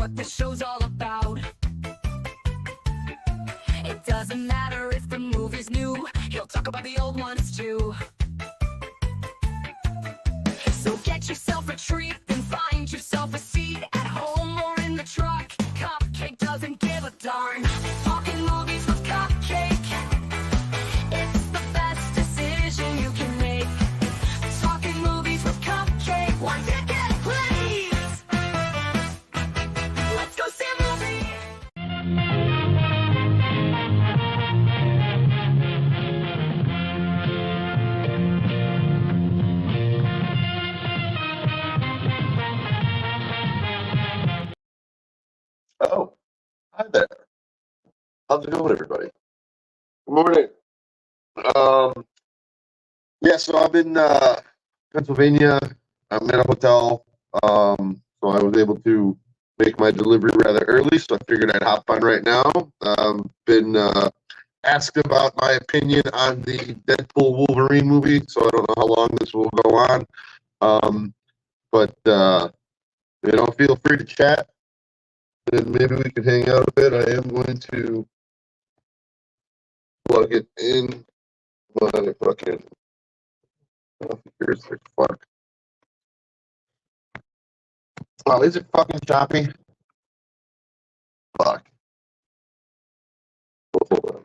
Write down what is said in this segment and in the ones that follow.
what this show's all about. It doesn't matter if the movie's new, he'll talk about the old ones too. So get yourself a treat, then find yourself a seat at home or in the truck. Cupcake doesn't give a darn. Talking movies with Cupcake, it's the best decision you can make. Talking movies with Cupcake, one ticket, please. Let's go see a movie. Oh, hi there. How's it going, everybody? Good morning. Yeah, so I'm in Pennsylvania. I'm in a hotel. So I was able to make my delivery rather early, so I figured I'd hop on right now. Been asked about my opinion on the Deadpool Wolverine movie, so I don't know how long this will go on. But feel free to chat. And maybe we can hang out a bit. I am going to plug it in. Fucking. Oh, here's the fuck. Oh, is it fucking choppy? Fuck. Hold on.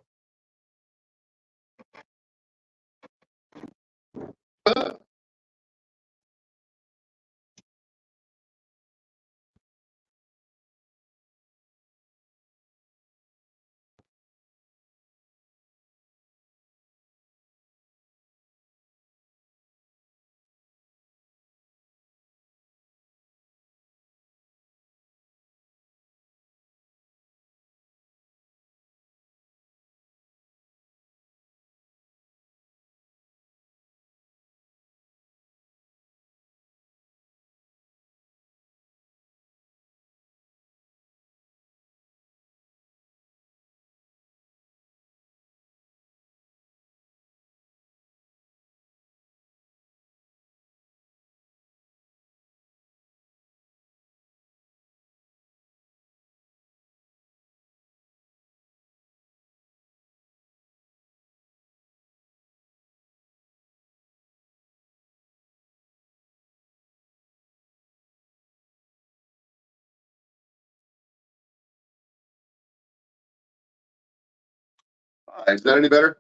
Is that any better?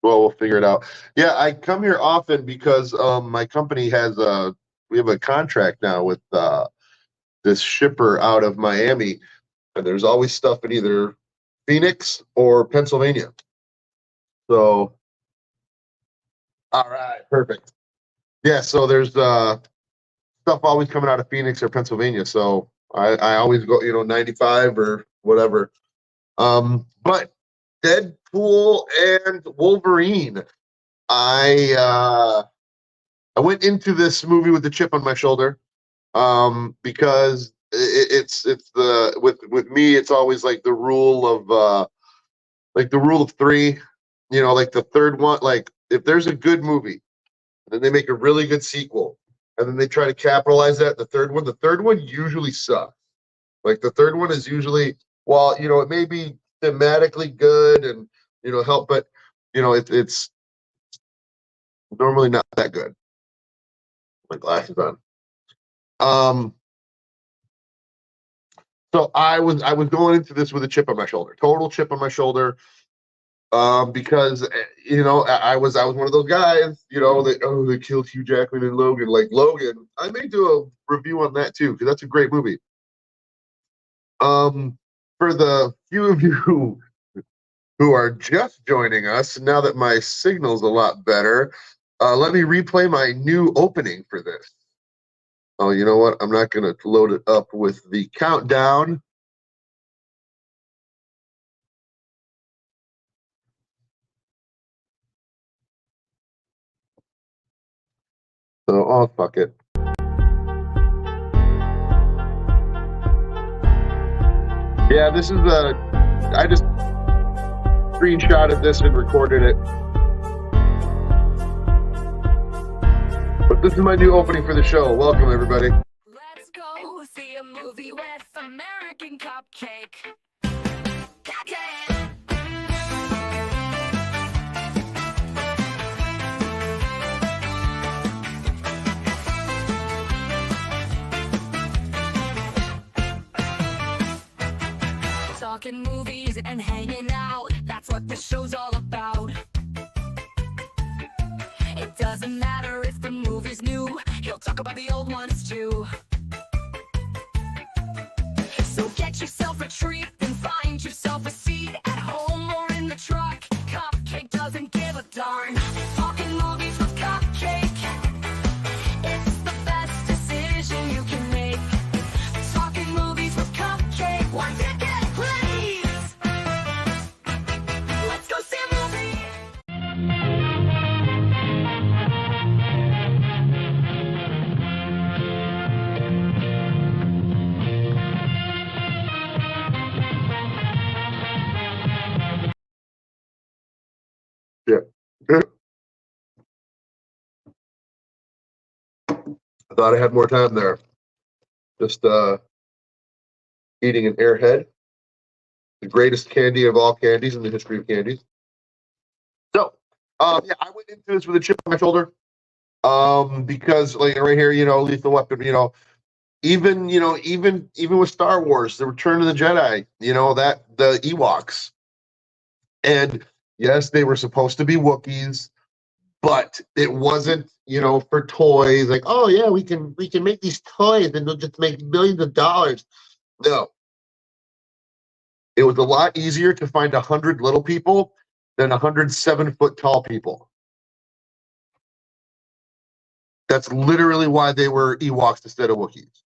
Well, we'll figure it out. Yeah, I come here often because my company we have a contract now with this shipper out of Miami, and there's always stuff in either Phoenix or Pennsylvania. So, all right, perfect. Yeah, so there's stuff always coming out of Phoenix or Pennsylvania. So I always go, 95 or whatever. But Deadpool and Wolverine. I went into this movie with the chip on my shoulder, because it's the with me it's always like the rule of three, like the third one. Like if there's a good movie, then they make a really good sequel, and then they try to capitalize that. The third one usually sucks. Like the third one is usually, well, it may be thematically good and help, but it's normally not that good. My glasses on. So I was going into this with a chip on my shoulder, total chip on my shoulder, because I was one of those guys, they killed Hugh Jackman and Logan. Like Logan, I may do a review on that too, because that's a great movie. For the few of you who are just joining us, now that my signal's a lot better, let me replay my new opening for this. Oh, you know what? I'm not going to load it up with the countdown. So, oh, fuck it. Yeah, this is I just screenshotted this and recorded it. But this is my new opening for the show. Welcome, everybody. Let's go a movie with American Cupcake. Cupcake. Talking movies and hanging out, that's what this show's all about. It doesn't matter if the movie's new, he'll talk about the old ones too. So get yourself a treat and find yourself a seat at home or in the truck. Cupcake doesn't give a darn. Talking movies with Cupcake, it's the best decision you can make. Talking movies with Cupcake, one ticket, please. Let's go see a movie. Yeah. I thought I had more time there. Just eating an airhead, the greatest candy of all candies in the history of candies. So, yeah, I went into this with a chip on my shoulder, because like right here, Lethal Weapon, even with Star Wars, The Return of the Jedi, that the Ewoks, and yes, they were supposed to be Wookiees, but it wasn't, for toys. Like, oh yeah, we can make these toys and they'll just make millions of dollars. No, it was a lot easier to find 100 little people than 100 7-foot tall people. That's literally why they were Ewoks instead of Wookiees.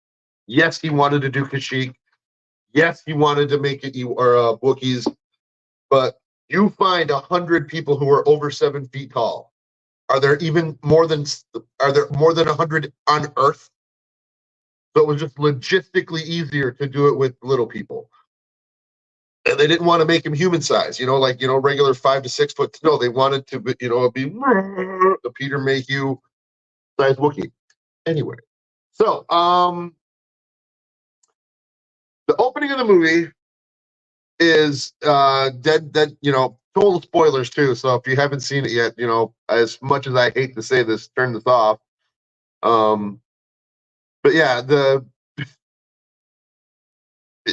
Yes, he wanted to do Kashyyyk. Yes, he wanted to make it Wookiees, but you find 100 people who are over 7 feet tall. Are there more than 100 on Earth? So it was just logistically easier to do it with little people. And they didn't want to make him human size, regular 5 to 6 foot. No, they wanted to, be a Peter Mayhew size Wookiee. Anyway, so the opening of the movie is total spoilers too. So if you haven't seen it yet, as much as I hate to say this, turn this off. But yeah,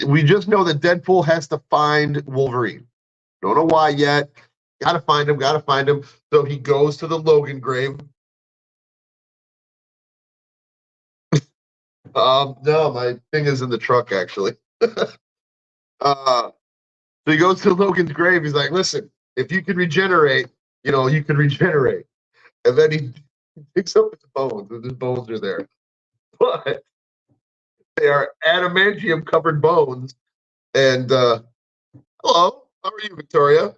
we just know that Deadpool has to find Wolverine. Don't know why yet. Gotta find him. So he goes to the Logan grave. No, my thing is in the truck actually. So he goes to Logan's grave. He's like, listen, if you can regenerate, you can regenerate. And then he picks up his bones, and his bones are there. But they are adamantium covered bones. And hello, how are you, Victoria?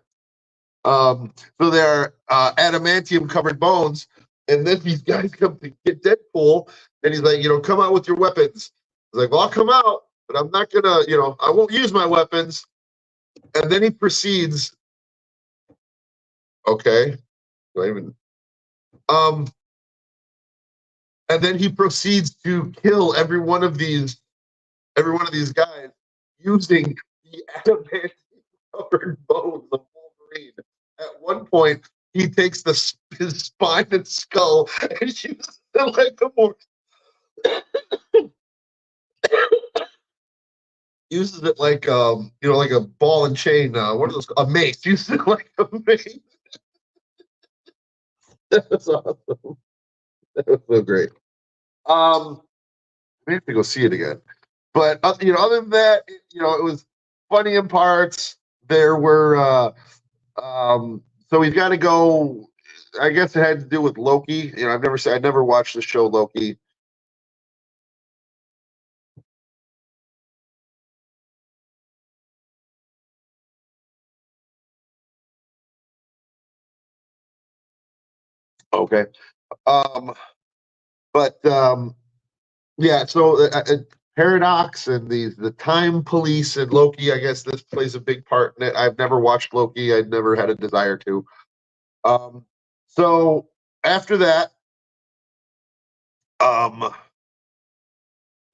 So they're adamantium covered bones. And then these guys come to get Deadpool, and he's like, come out with your weapons. He's like, well, I'll come out, but I'm not gonna, I won't use my weapons. And then he proceeds. Okay, do I even? And then he proceeds to kill every one of these guys using the adamantium covered bones of Wolverine. At one point, he takes his spine and skull and uses it like a more uses it like like a ball and chain. What are those? A mace. Uses it like a mace. That was awesome. That was so great. We have to go see it again. But other than that, it was funny in parts. There were so we've got to go. I guess it had to do with Loki. I never watched the show Loki. Okay. But yeah, so Paradox and the Time Police and Loki, I guess this plays a big part in it. I've never watched Loki. I've never had a desire to. So after that,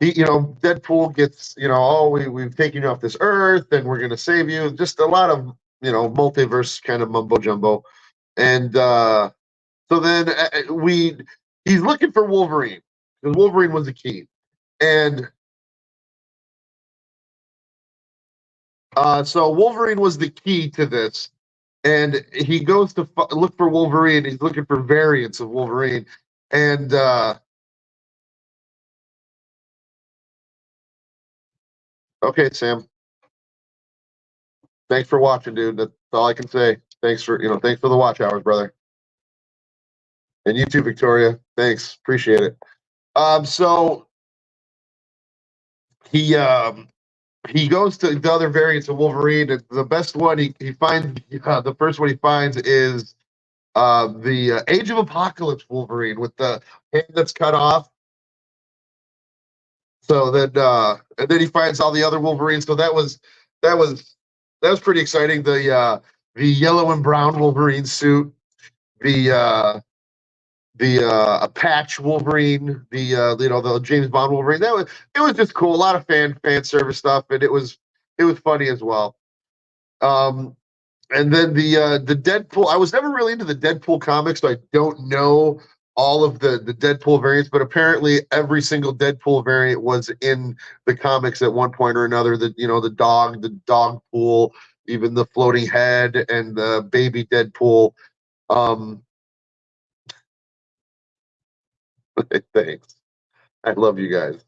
Deadpool gets, oh, we've taken you off this earth and we're gonna save you. Just a lot of, multiverse kind of mumbo jumbo. And so then he's looking for Wolverine because Wolverine was the key. And so Wolverine was the key to this. And he goes to look for Wolverine. He's looking for variants of Wolverine. And okay, Sam, thanks for watching, dude. That's all I can say. Thanks for the watch hours, brother. And you too, Victoria. Thanks. Appreciate it. So he he goes to the other variants of Wolverine, and the best one he finds, the first one he finds is the Age of Apocalypse Wolverine with the hand that's cut off. So then and then he finds all the other Wolverines. So that was that was pretty exciting. The yellow and brown Wolverine suit, the a patch Wolverine, the James Bond Wolverine. It was just cool. A lot of fan service stuff, and it was funny as well. Um, and then the Deadpool. I was never really into the Deadpool comics, so I don't know all of the Deadpool variants. But apparently, every single Deadpool variant was in the comics at one point or another. The dog pool, even the floating head, and the baby Deadpool. Um, thanks. I love you guys.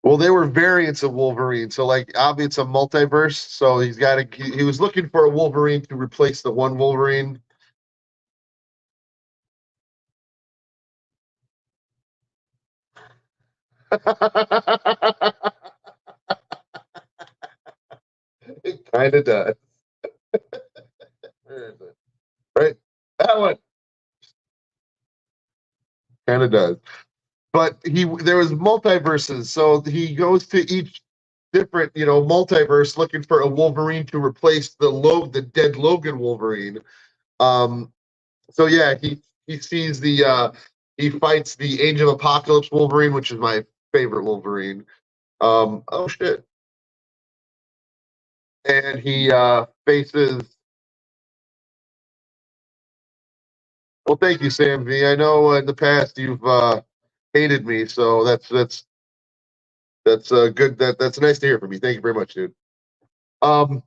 Well, they were variants of Wolverine. So, like, obviously, it's a multiverse. So he was looking for a Wolverine to replace the one Wolverine. It kind of does. Where is it? Right? That one kind of does. But there was multiverses. So he goes to each different, multiverse looking for a Wolverine to replace the dead Logan Wolverine. Um, so yeah, he sees he fights the Age of Apocalypse Wolverine, which is my favorite Wolverine. Oh shit. And he faces well, thank you, Sam V. I know in the past you've hated me, so that's good. That's nice to hear from you. Thank you very much, dude. Um,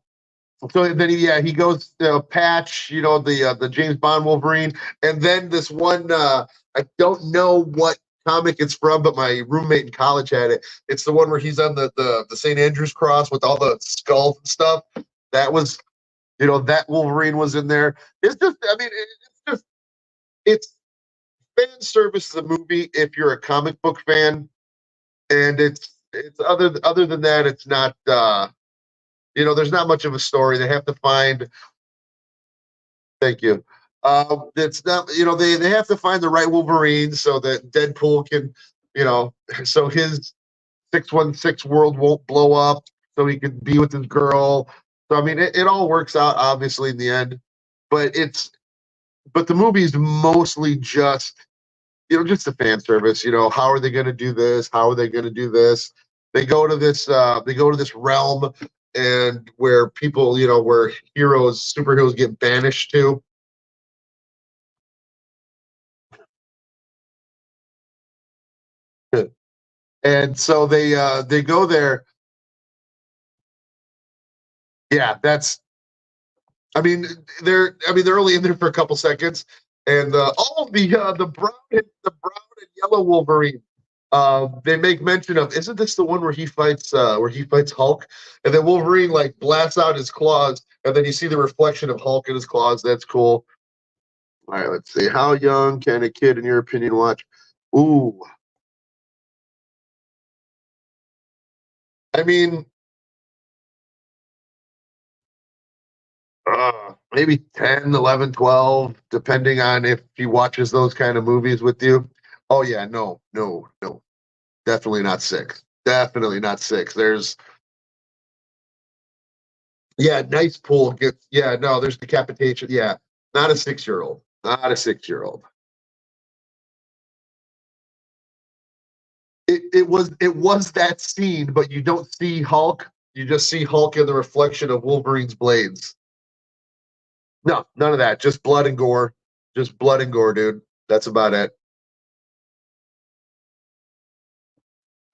so then he goes patch, the James Bond Wolverine, and then this one I don't know what comic it's from, but my roommate in college had it. It's the one where he's on the St. Andrew's cross with all the skulls and stuff. That was that Wolverine was in there. It's just I mean it's just it's fan service of the movie if you're a comic book fan, and it's other than that it's not there's not much of a story. They have to find thank you. It's not, they have to find the right Wolverine so that Deadpool can, you know, so his 616 world won't blow up, so he can be with his girl. So I mean, it all works out obviously in the end, but but the movie is mostly just just the fan service. How are they going to do this? How are they going to do this? They go to this realm and where people, where superheroes get banished to. And so they go there. Yeah, that's they're only in there for a couple seconds. And the brown and yellow Wolverine. They make mention of isn't this the one where he fights Hulk? And then Wolverine like blasts out his claws, and then you see the reflection of Hulk in his claws. That's cool. All right, let's see. How young can a kid, in your opinion, watch? Ooh, I mean, maybe 10, 11, 12, depending on if he watches those kind of movies with you. Oh, yeah, no, no, no. Definitely not six. Definitely not six. Yeah, nice pool. Yeah, no, there's decapitation. Yeah, not a 6-year old. Not a 6-year old. it was that scene, but you don't see Hulk. You just see Hulk in the reflection of Wolverine's blades. No, none of that. Just blood and gore. Just blood and gore, dude. That's about it.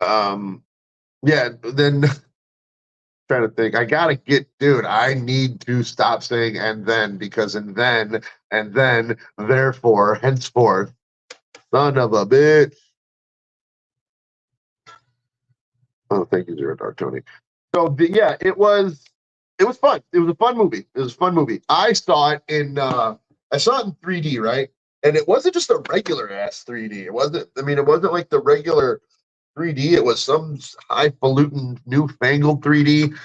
Um, yeah. Then trying to think. I gotta get, dude. I need to stop saying "and then" because and then, therefore, henceforth, son of a bitch. Oh, thank you, Zero Dark Tony. So yeah, it was fun. It was a fun movie. It was a fun movie. I saw it in 3D, right? And it wasn't just a regular ass 3D. It wasn't. I mean, it wasn't like the regular 3D. It was some highfalutin, newfangled 3D,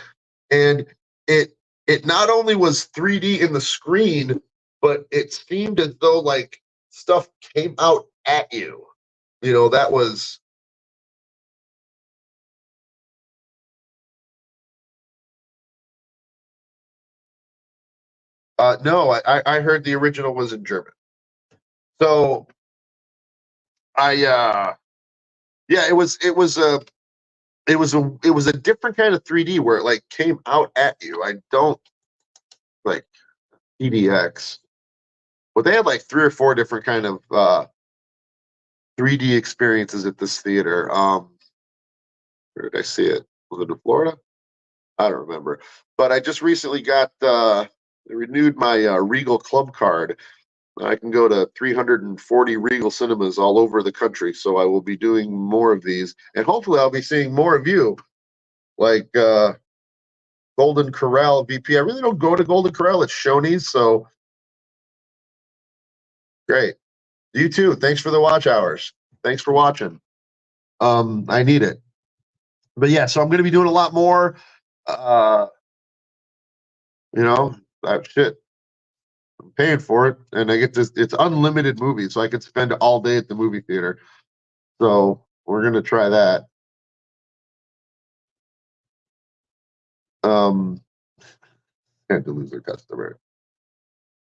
and it it not only was 3D in the screen, but it seemed as though like stuff came out at you. That was no. I heard the original was in German. So I yeah, it was a different kind of 3D where it like came out at you. I don't like EDX. Well, they had like three or four different kind of 3D experiences at this theater. Where did I see it? Was it in Florida? I don't remember. But I just recently got renewed my Regal Club card. I can go to 340 Regal cinemas all over the country, so I will be doing more of these, and hopefully, I'll be seeing more of you, like Golden Corral VP. I really don't go to Golden Corral at Shoney's, so great. You too. Thanks for the watch hours. Thanks for watching. I need it. But yeah, so I'm going to be doing a lot more. Uh, you know, shit. I'm paying for it, and I get this. It's unlimited movies, so I could spend all day at the movie theater. So we're gonna try that. Um, and to lose a customer.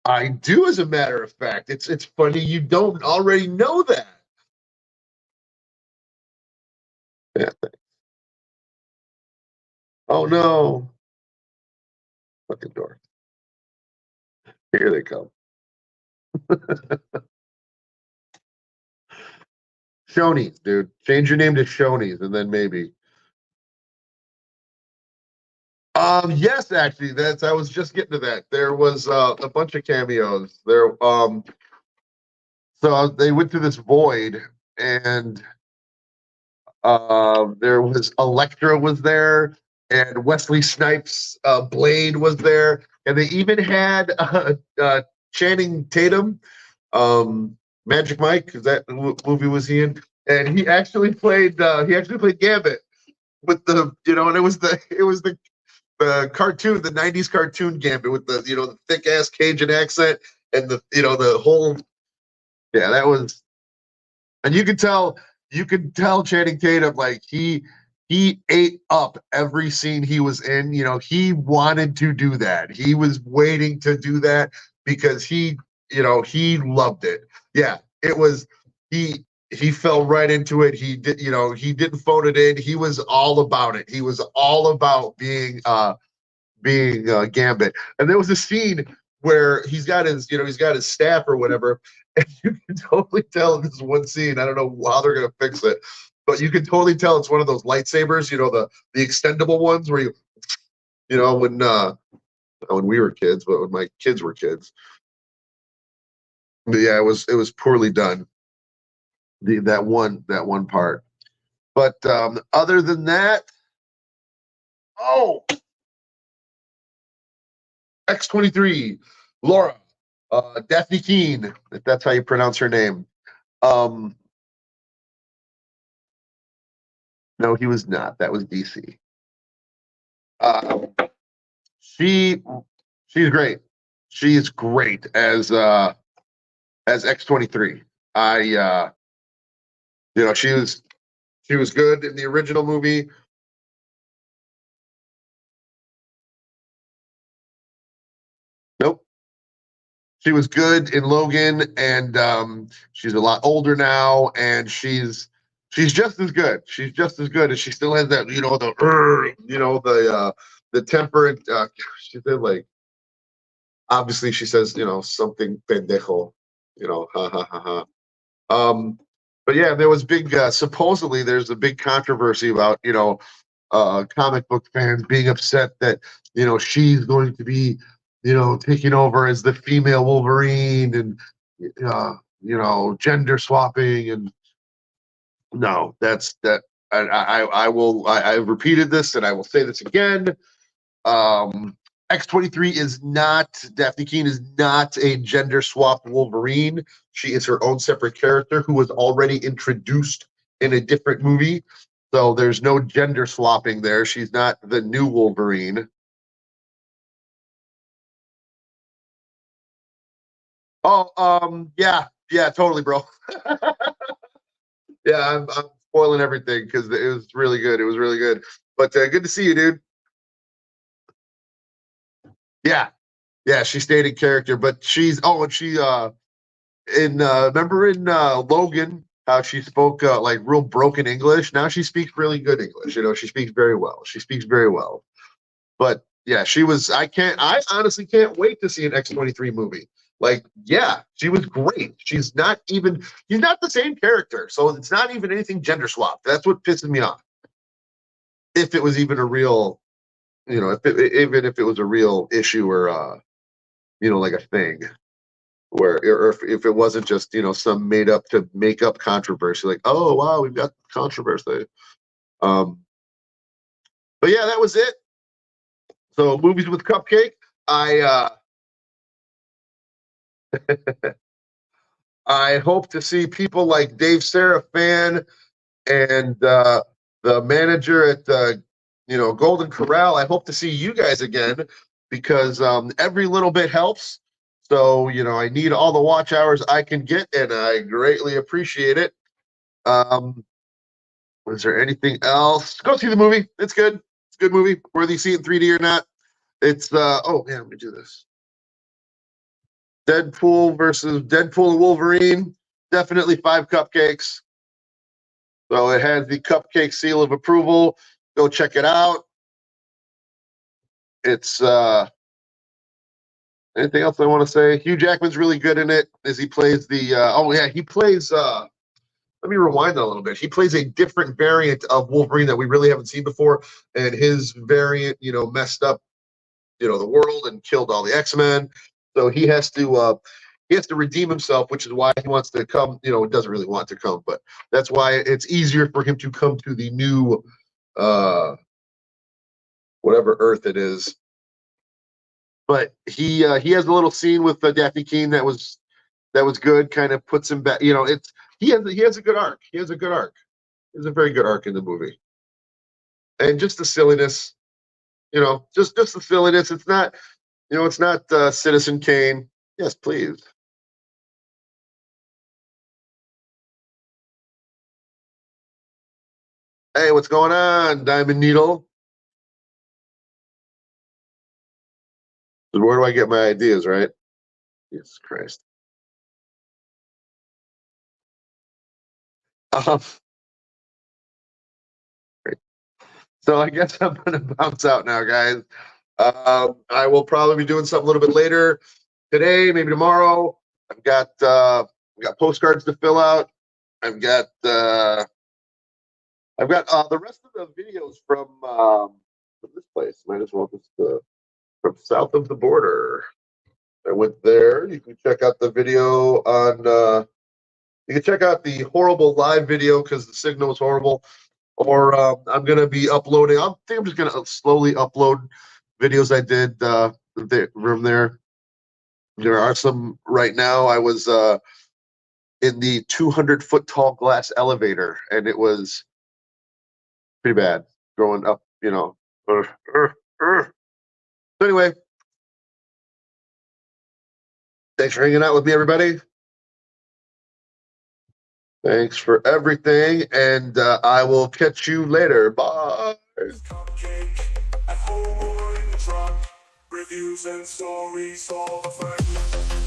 I do, as a matter of fact. It's funny you don't already know that. Yeah. Oh no! Fucking door. Here they come. Shoney's, dude. Change your name to Shoney's, and then maybe. Yes, actually, that's. I was just getting to that. There was a bunch of cameos. So they went through this void, and there was Elektra was there, and Wesley Snipes' Blade was there, and they even had Channing Tatum, Magic Mike, because that movie was he in, and he actually played Gambit with and it was the cartoon, the '90s cartoon Gambit with the thick ass Cajun accent and the whole that was. And you could tell Channing Tatum, like, he ate up every scene he was in. He wanted to do that. He was waiting to do that because he loved it. Yeah, it was he fell right into it. He didn't phone it in. He was all about it. He was all about being Gambit. And there was a scene where he's got his staff or whatever, and you can totally tell in this one scene. I don't know how they're gonna fix it, but you can totally tell it's one of those lightsabers, the extendable ones where when we were kids, but when my kids were kids. But yeah, it was poorly done. That one part. But other than that, oh, X-23, Laura, Daphne Keene, if that's how you pronounce her name. Um, no, he was not. That was DC. Um, she she's great. She's great as X-23. I she was good in the original movie. Nope. She was good in Logan, and she's a lot older now, and she's She's just as good. She's just as good, and she still has that, the temperate. She said like, obviously, she says, something pendejo, ha ha ha ha. But yeah, there was big. Supposedly, there's a big controversy about comic book fans being upset that she's going to be taking over as the female Wolverine and gender swapping and no, that's that. I've repeated this and I will say this again. X-23 is not, Daphne Keene is not a gender swapped Wolverine. She is her own separate character who was already introduced in a different movie. So there's no gender swapping there. She's not the new Wolverine. Oh, yeah, totally, bro. Yeah, I'm spoiling everything because it was really good. It was really good. But good to see you, dude. Yeah, yeah, she stayed in character, but and she remember in Logan how she spoke like real broken English. Now she speaks really good English. She speaks very well. She speaks very well. But yeah, she was. I honestly can't wait to see an X-23 movie. Like, yeah, she was great. She's not the same character, so it's not even anything gender swapped. That's what pisses me off. If it was even a real, even if it was a real issue or like a thing where, or if it wasn't just some made up to make up controversy, like, oh wow, we've got controversy. Um, but yeah, that was it. So movies with Cupcake. I I hope to see people like Dave Serafan and the manager at the Golden Corral. I hope to see you guys again because every little bit helps. So I need all the watch hours I can get, and I greatly appreciate it. Was there anything else? Go see the movie. It's good. It's a good movie, whether you see it in 3D or not. It's oh man, let me do this. Deadpool versus Deadpool and Wolverine. Definitely 5 cupcakes. So it has the cupcake seal of approval. Go check it out. It's anything else I want to say? Hugh Jackman's really good in it as he plays the he plays let me rewind that a little bit. He plays a different variant of Wolverine that we really haven't seen before, and his variant, messed up, the world and killed all the X-Men. So he has to redeem himself, which is why he wants to come. Doesn't really want to come, but that's why it's easier for him to come to the new whatever Earth it is. But he has a little scene with Daphne Keene that was good. Kind of puts him back. He has a good arc. He has a good arc. There's a very good arc in the movie, and just the silliness. Just the silliness. It's not. It's not Citizen Kane. Yes, please. Hey, what's going on, Diamond Needle? Where do I get my ideas, right? Jesus Christ. Um, so I guess I'm gonna bounce out now, guys. I will probably be doing something a little bit later today, maybe tomorrow. I've got postcards to fill out. I've got the rest of the videos from this place. Might as well just from south of the border. I went there. You can check out the video on. You can check out the horrible live video because the signal was horrible. Or I'm gonna be uploading. I think I'm just gonna slowly upload videos I did from there. There are some right now. I was in the 200-foot tall glass elevator, and it was pretty bad growing up. So anyway, thanks for hanging out with me, everybody. Thanks for everything, and I will catch you later. Bye. Cupcake at home or in the truck. Reviews and stories all the fun.